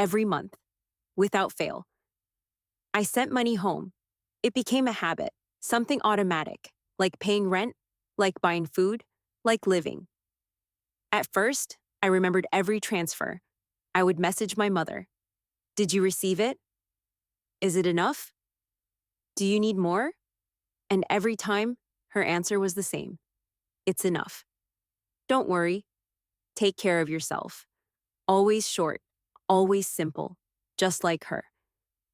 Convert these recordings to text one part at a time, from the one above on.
every month, without fail. I sent money home. It became a habit, something automatic, like paying rent, like buying food, like living. At first, I remembered every transfer. I would message my mother. Did you receive it? Is it enough? Do you need more? And every time, her answer was the same. It's enough. Don't worry. Take care of yourself. Always short, always simple, just like her.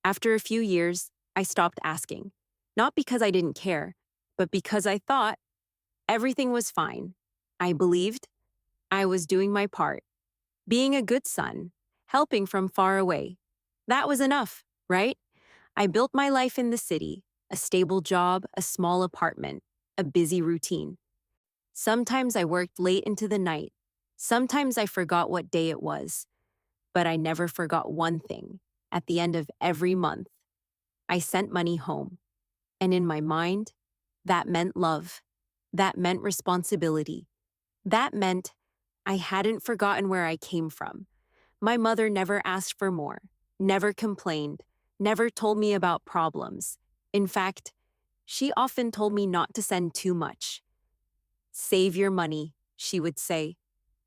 After a few years, I stopped asking. Not because I didn't care, but because I thought everything was fine. I believed I was doing my part, being a good son, helping from far away. That was enough, right? I built my life in the city, a stable job, a small apartment, a busy routine. Sometimes I worked late into the night. Sometimes I forgot what day it was. But I never forgot one thing. At the end of every month, I sent money home. And in my mind, that meant love. That meant responsibility. That meant I hadn't forgotten where I came from. My mother never asked for more, never complained, never told me about problems. In fact, she often told me not to send too much. Save your money, she would say.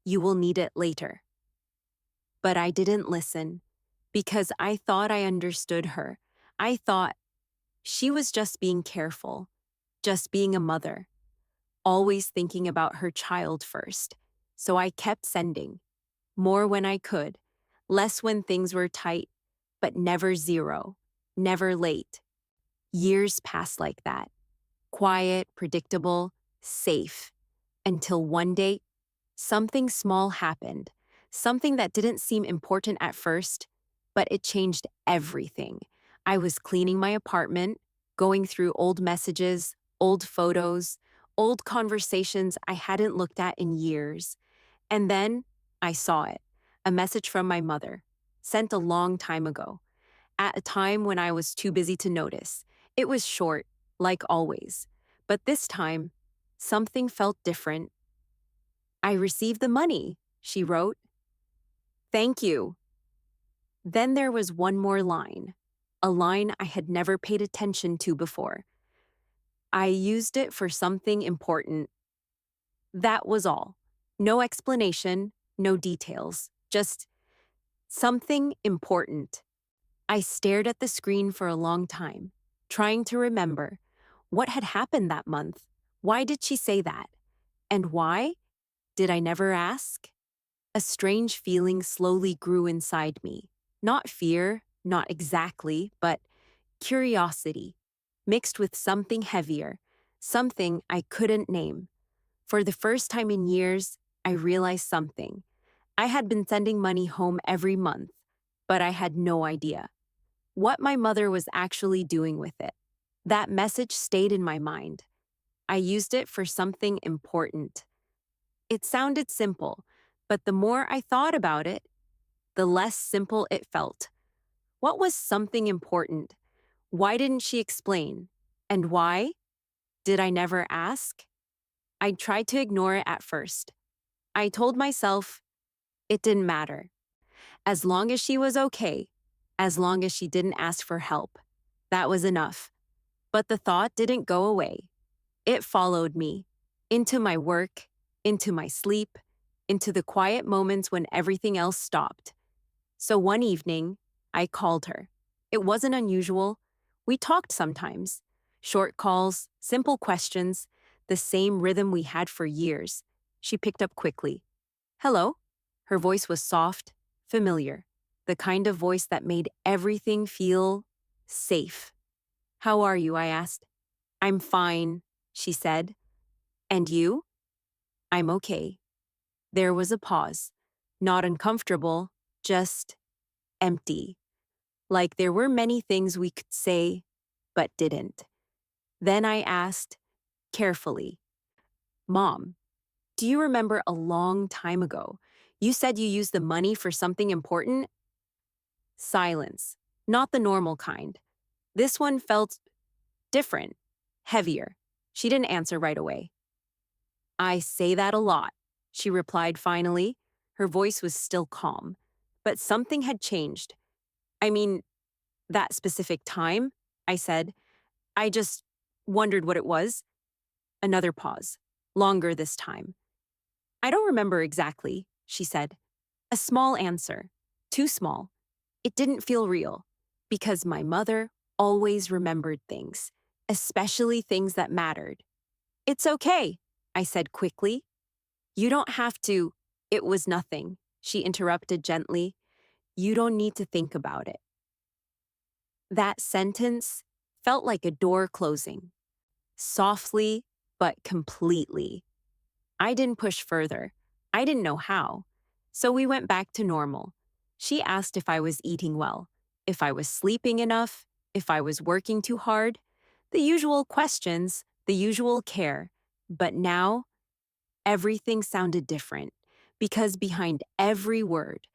You will need it later. But I didn't listen because I thought I understood her. I thought she was just being careful, just being a mother, always thinking about her child first. So I kept sending, more when I could, less when things were tight, but never zero, never late. Years passed like that, quiet, predictable, safe, until one day, something small happened, something that didn't seem important at first, but it changed everything. I was cleaning my apartment, going through old messages, old photos, old conversations I hadn't looked at in years. And then I saw it, a message from my mother, sent a long time ago, at a time when I was too busy to notice. It was short, like always. But this time, something felt different. I received the money, she wrote. Thank you. Then there was one more line, a line I had never paid attention to before. I used it for something important. That was all. No explanation, no details, just something important. I stared at the screen for a long time, trying to remember what had happened that month. Why did she say that? And why? Did I never ask? A strange feeling slowly grew inside me. Not fear, not exactly, but curiosity, mixed with something heavier, something I couldn't name. For the first time in years, I realized something. I had been sending money home every month, but I had no idea what my mother was actually doing with it. That message stayed in my mind. I used it for something important. It sounded simple, but the more I thought about it, the less simple it felt. What was something important? Why didn't she explain? And why? Did I never ask? I tried to ignore it at first. I told myself it didn't matter. As long as she was okay, as long as she didn't ask for help, that was enough. But the thought didn't go away. It followed me into my work, into my sleep, into the quiet moments when everything else stopped. So one evening, I called her. It wasn't unusual. We talked sometimes. Short calls, simple questions, the same rhythm we had for years. She picked up quickly. Hello? Her voice was soft, familiar, the kind of voice that made everything feel safe. How are you? I asked. I'm fine, she said. And you? I'm okay. There was a pause. Not uncomfortable, just empty. Like there were many things we could say, but didn't. Then I asked, carefully, Mom, do you remember a long time ago? You said you used the money for something important? Silence. Not the normal kind. This one felt different, heavier. She didn't answer right away. I say that a lot, she replied finally. Her voice was still calm, but something had changed. I mean, that specific time, I said. I just wondered what it was. Another pause. Longer this time. I don't remember exactly, she said. A small answer. Too small. It didn't feel real. Because my mother always remembered things, especially things that mattered. It's okay, I said quickly. You don't have to. It was nothing, she interrupted gently. You don't need to think about it. That sentence felt like a door closing, softly but completely. I didn't push further. I didn't know how. So we went back to normal. She asked if I was eating well, if I was sleeping enough, if I was working too hard. The usual questions, the usual care. But now, everything sounded different because behind every word,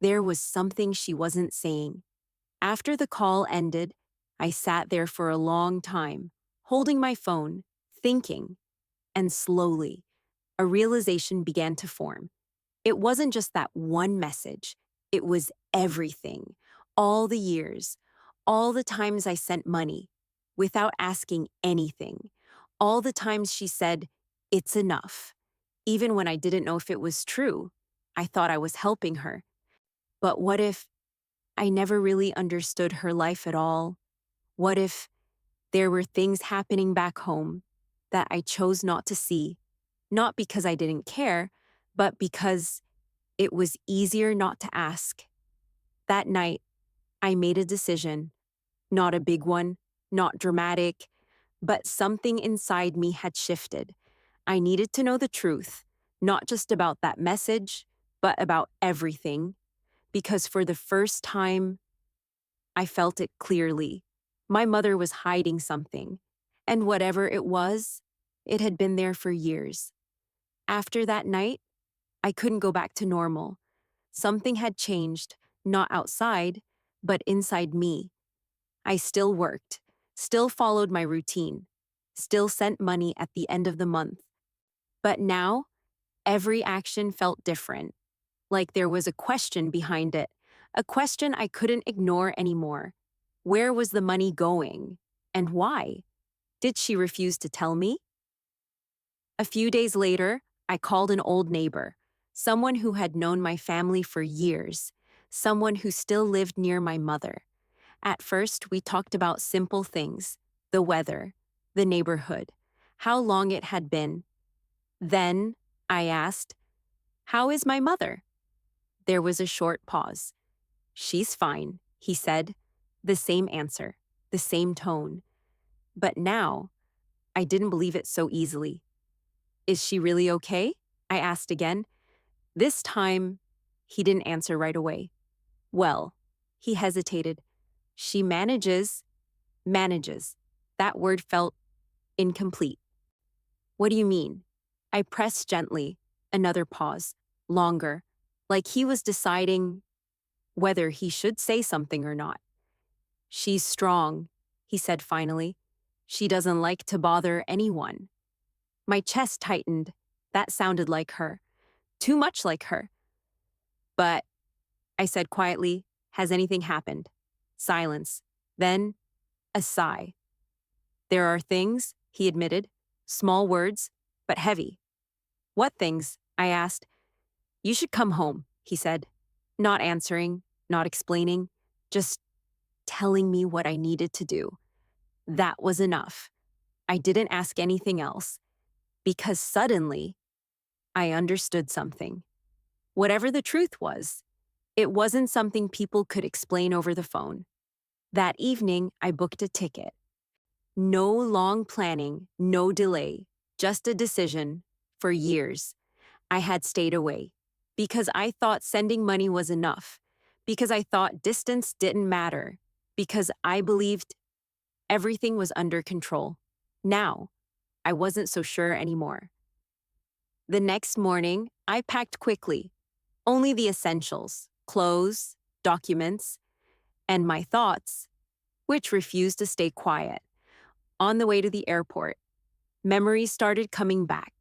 there was something she wasn't saying. After the call ended, I sat there for a long time, holding my phone, thinking, and slowly, a realization began to form. It wasn't just that one message, it was everything. All the years, all the times I sent money without asking anything, all the times she said, "It's enough." Even when I didn't know if it was true, I thought I was helping her. But what if I never really understood her life at all? What if there were things happening back home that I chose not to see, not because I didn't care, but because it was easier not to ask? That night, I made a decision, not a big one, not dramatic, but something inside me had shifted. I needed to know the truth, not just about that message, but about everything, because for the first time, I felt it clearly. My mother was hiding something, and whatever it was, it had been there for years. After that night, I couldn't go back to normal. Something had changed, not outside, but inside me. I still worked, still followed my routine, still sent money at the end of the month. But now, every action felt different, like there was a question behind it, a question I couldn't ignore anymore. Where was the money going? And why? Did she refuse to tell me? A few days later, I called an old neighbor, someone who had known my family for years, someone who still lived near my mother. At first, we talked about simple things, the weather, the neighborhood, how long it had been. Then, I asked, "How is my mother?" There was a short pause. "She's fine," he said. The same answer, the same tone. But now, I didn't believe it so easily. "Is she really okay?" I asked again. This time, he didn't answer right away. "Well," he hesitated. "She manages." That word felt incomplete. "What do you mean?" I pressed gently. Another pause. Longer. Like he was deciding whether he should say something or not. "She's strong," he said finally. "She doesn't like to bother anyone." My chest tightened. That sounded like her. Too much like her. "But," I said quietly, "has anything happened?" Silence. Then, a sigh. "There are things," he admitted. Small words, but heavy. "What things?" I asked. "You should come home," he said. Not answering, not explaining, just telling me what I needed to do. That was enough. I didn't ask anything else, because suddenly, I understood something. Whatever the truth was, it wasn't something people could explain over the phone. That evening, I booked a ticket. No long planning, no delay, just a decision. For years, I had stayed away because I thought sending money was enough, because I thought distance didn't matter, because I believed everything was under control. Now, I wasn't so sure anymore. The next morning, I packed quickly, only the essentials, clothes, documents, and my thoughts, which refused to stay quiet. On the way to the airport, memories started coming back,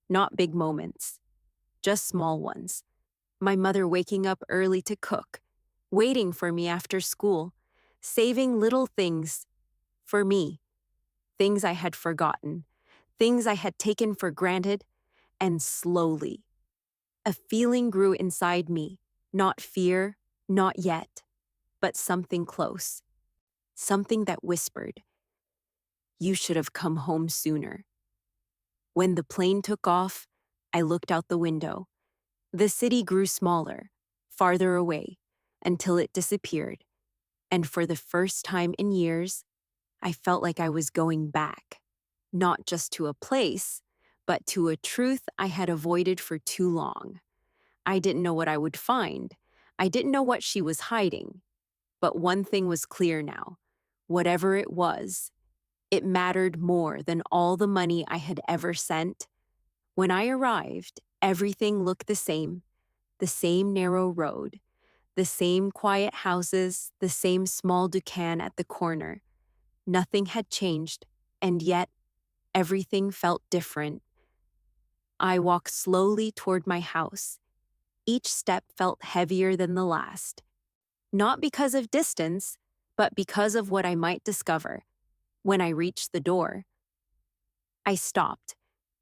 not big moments, just small ones. My mother waking up early to cook, waiting for me after school, saving little things for me, things I had forgotten, things I had taken for granted, and slowly, a feeling grew inside me, not fear, not yet, but something close, something that whispered, "You should have come home sooner." When the plane took off, I looked out the window. The city grew smaller, farther away, until it disappeared, and for the first time in years, I felt like I was going back, not just to a place, but to a truth I had avoided for too long. I didn't know what I would find. I didn't know what she was hiding. But one thing was clear now. Whatever it was, it mattered more than all the money I had ever sent. When I arrived, everything looked the same narrow road, the same quiet houses, the same small dukan at the corner. Nothing had changed, and yet everything felt different. I walked slowly toward my house. Each step felt heavier than the last, not because of distance, but because of what I might discover. When I reached the door, I stopped.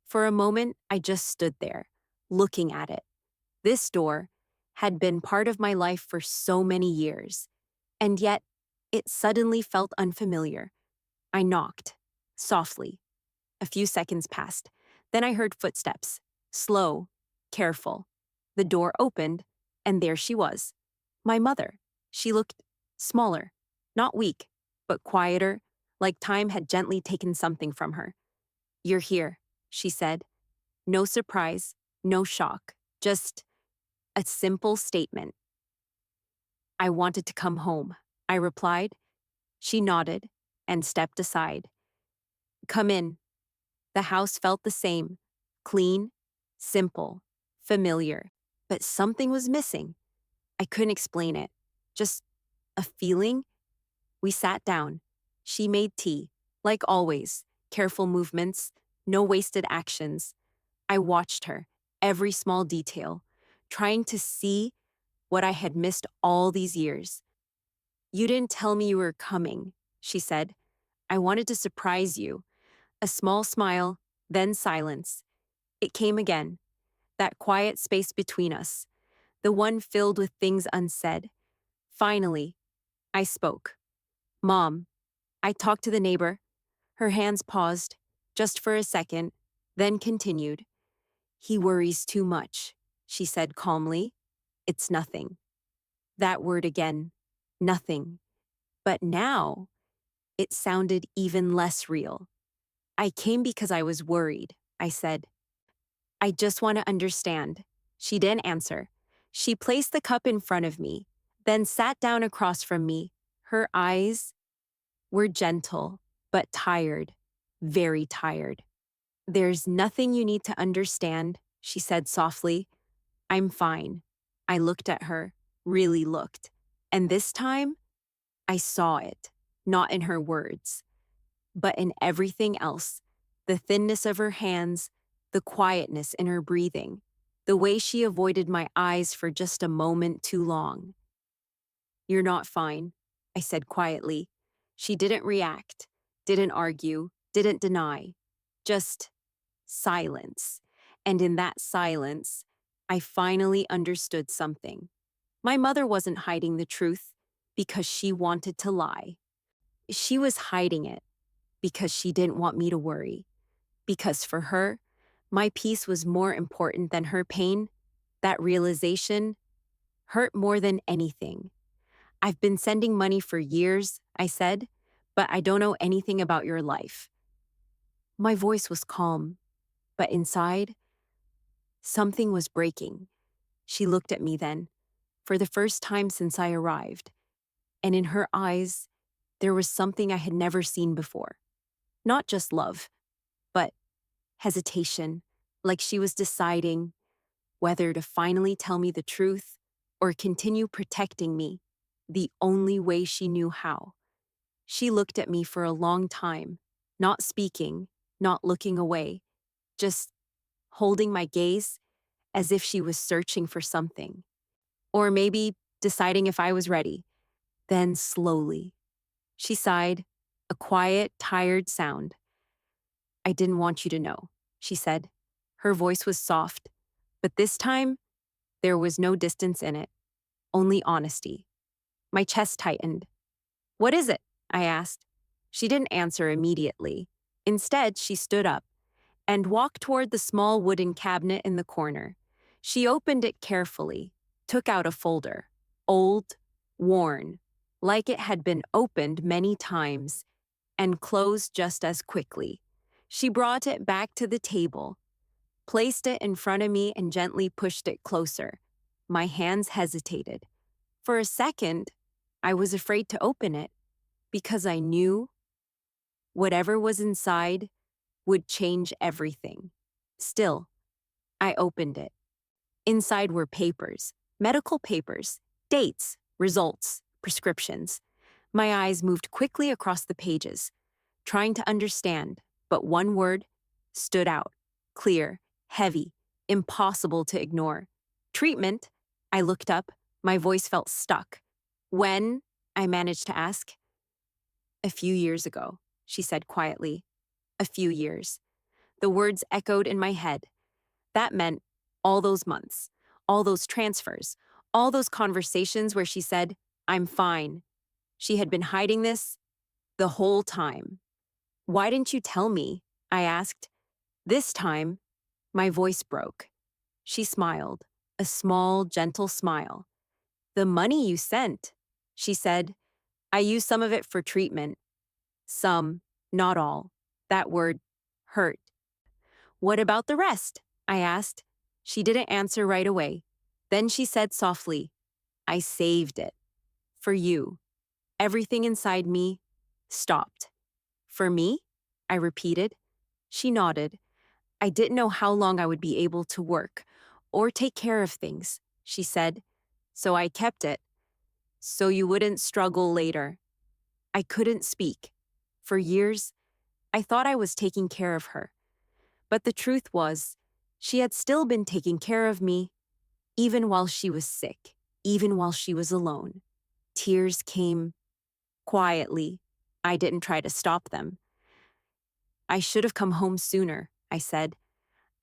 For a moment, I just stood there, looking at it. This door had been part of my life for so many years, and yet it suddenly felt unfamiliar. I knocked, softly. A few seconds passed. Then I heard footsteps, slow, careful. The door opened, and there she was, my mother. She looked smaller, not weak, but quieter, like time had gently taken something from her. "You're here," she said. No surprise, no shock, just a simple statement. "I wanted to come home," I replied. She nodded and stepped aside. "Come in." The house felt the same, clean, simple, familiar, but something was missing. I couldn't explain it, just a feeling. We sat down. She made tea, like always, careful movements, no wasted actions. I watched her, every small detail, trying to see what I had missed all these years. "You didn't tell me you were coming," she said. "I wanted to surprise you." A small smile, then silence. It came again, that quiet space between us, the one filled with things unsaid. Finally, I spoke. "Mom." I talked to the neighbor. Her hands paused, just for a second, then continued. "He worries too much," she said calmly. "It's nothing." That word again, nothing. But now, it sounded even less real. "I came because I was worried," I said. "I just want to understand." She didn't answer. She placed the cup in front of me, then sat down across from me. Her eyes were gentle, but tired, very tired. "There's nothing you need to understand," she said softly. "I'm fine." I looked at her, really looked. And this time, I saw it, not in her words, but in everything else. The thinness of her hands, the quietness in her breathing, the way she avoided my eyes for just a moment too long. "You're not fine," I said quietly. She didn't react, didn't argue, didn't deny, just silence. And in that silence, I finally understood something. My mother wasn't hiding the truth because she wanted to lie. She was hiding it because she didn't want me to worry. Because for her, my peace was more important than her pain. That realization hurt more than anything. "I've been sending money for years," I said, "but I don't know anything about your life." My voice was calm, but inside, something was breaking. She looked at me then, for the first time since I arrived, and in her eyes, there was something I had never seen before. Not just love, but hesitation, like she was deciding whether to finally tell me the truth or continue protecting me the only way she knew how. She looked at me for a long time, not speaking, not looking away, just holding my gaze as if she was searching for something. Or maybe deciding if I was ready. Then slowly, she sighed, a quiet, tired sound. I didn't want you to know, she said. Her voice was soft, but this time, there was no distance in it, only honesty. My chest tightened. What is it? I asked. She didn't answer immediately. Instead, she stood up and walked toward the small wooden cabinet in the corner. She opened it carefully, took out a folder, old, worn, like it had been opened many times, and closed just as quickly. She brought it back to the table, placed it in front of me, and gently pushed it closer. My hands hesitated. For a second, I was afraid to open it because I knew whatever was inside would change everything. Still, I opened it. Inside were papers, medical papers, dates, results, prescriptions. My eyes moved quickly across the pages, trying to understand, but one word stood out, clear, heavy, impossible to ignore. Treatment. I looked up, my voice felt stuck. When? I managed to ask. A few years ago, she said quietly. A few years. The words echoed in my head. That meant all those months, all those transfers, all those conversations where she said, I'm fine. She had been hiding this the whole time. Why didn't you tell me? I asked. This time, my voice broke. She smiled, a small, gentle smile. The money you sent, she said. I used some of it for treatment. Some, not all. That word hurt. What about the rest? I asked. She didn't answer right away. Then she said softly, I saved it. For you. Everything inside me stopped. For me? I repeated. She nodded. I didn't know how long I would be able to work or take care of things, she said. So I kept it. So you wouldn't struggle later. I couldn't speak. For years, I thought I was taking care of her. But the truth was, she had still been taking care of me, even while she was sick, even while she was alone. Tears came quietly. I didn't try to stop them. I should have come home sooner, I said.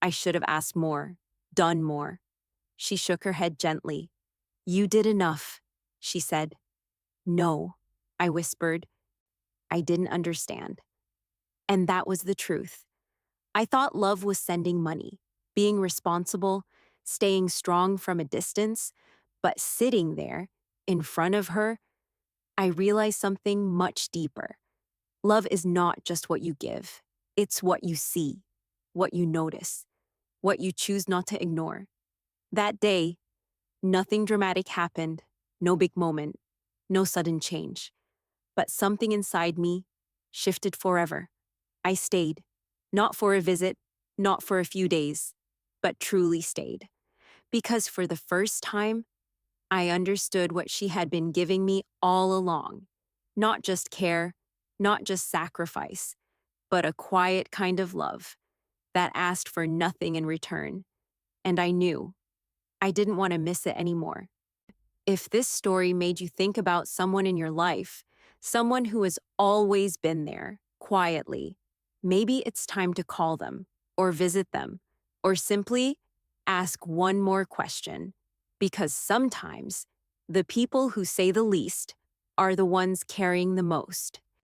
I should have asked more, done more. She shook her head gently. You did enough, she said. No, I whispered. I didn't understand. And that was the truth. I thought love was sending money, being responsible, staying strong from a distance, but sitting there, in front of her, I realized something much deeper. Love is not just what you give. It's what you see, what you notice, what you choose not to ignore. That day, nothing dramatic happened, no big moment, no sudden change. But something inside me shifted forever. I stayed, not for a visit, not for a few days, but truly stayed. Because for the first time, I understood what she had been giving me all along. Not just care, not just sacrifice, but a quiet kind of love that asked for nothing in return. And I knew I didn't want to miss it anymore. If this story made you think about someone in your life, someone who has always been there, quietly, maybe it's time to call them, or visit them, or simply ask one more question. Because sometimes the people who say the least are the ones carrying the most.